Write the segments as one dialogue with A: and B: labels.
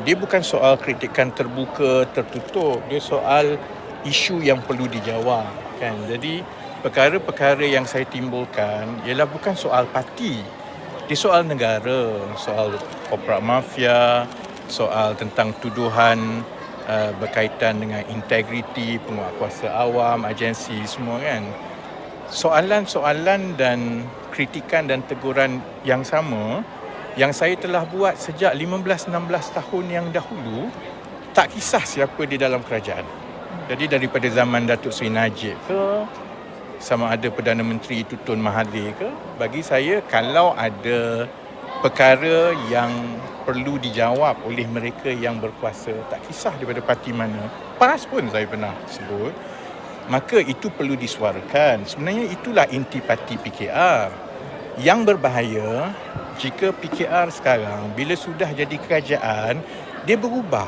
A: Dia bukan soal kritikan terbuka, tertutup. Dia soal isu yang perlu dijawab, kan. Jadi perkara-perkara yang saya timbulkan ialah bukan soal parti. Dia soal negara, soal korporat mafia, soal tentang tuduhan berkaitan dengan integriti penguatkuasa awam, agensi semua, kan. Soalan-soalan dan kritikan dan teguran yang sama yang saya telah buat sejak 15-16 tahun yang dahulu, tak kisah siapa di dalam kerajaan. Jadi daripada zaman Datuk Seri Najib ke, sama ada Perdana Menteri itu Tun Mahathir ke, bagi saya kalau ada perkara yang perlu dijawab oleh mereka yang berkuasa, tak kisah daripada parti mana, PAS pun saya pernah sebut, maka itu perlu disuarakan. Sebenarnya itulah inti parti PKR. Yang berbahaya jika PKR sekarang bila sudah jadi kerajaan, dia berubah.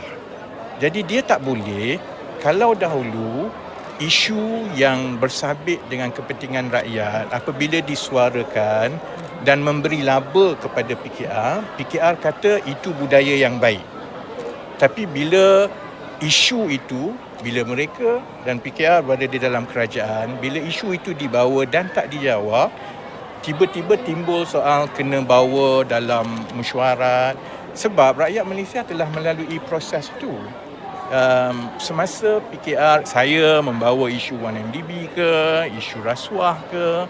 A: Jadi dia tak boleh, kalau dahulu isu yang bersabit dengan kepentingan rakyat apabila disuarakan dan memberi laba kepada PKR kata itu budaya yang baik. Tapi bila isu itu, bila mereka dan PKR berada di dalam kerajaan, bila isu itu dibawa dan tak dijawab, tiba-tiba timbul soal kena bawa dalam mesyuarat, sebab rakyat Malaysia telah melalui proses itu. Semasa PKR, saya membawa isu 1MDB ke, isu rasuah ke,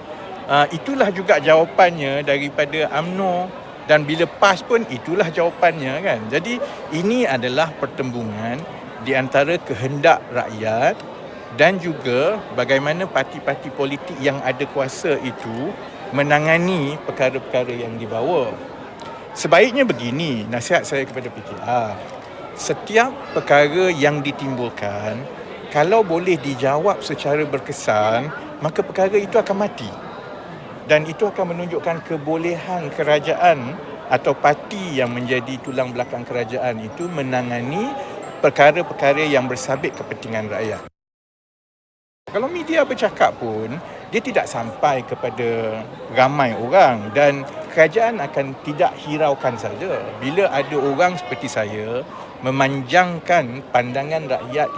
A: itulah juga jawapannya daripada UMNO, dan bila PAS pun itulah jawapannya, kan. Jadi ini adalah pertembungan di antara kehendak rakyat dan juga bagaimana parti-parti politik yang ada kuasa itu menangani perkara-perkara yang dibawa. Sebaiknya begini, nasihat saya kepada PKR. Setiap perkara yang ditimbulkan, kalau boleh dijawab secara berkesan, maka perkara itu akan mati. Dan itu akan menunjukkan kebolehan kerajaan atau parti yang menjadi tulang belakang kerajaan itu menangani perkara-perkara yang bersabit kepentingan rakyat. Kalau media bercakap pun, dia tidak sampai kepada ramai orang dan kerajaan akan tidak hiraukan saja. Bila ada orang seperti saya memanjangkan pandangan rakyat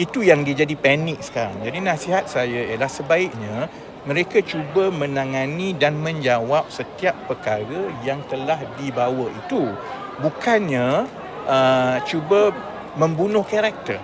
A: itu yang dijadi panik sekarang. Jadi nasihat saya ialah sebaiknya mereka cuba menangani dan menjawab setiap perkara yang telah dibawa itu. Bukannya cuba membunuh karakter.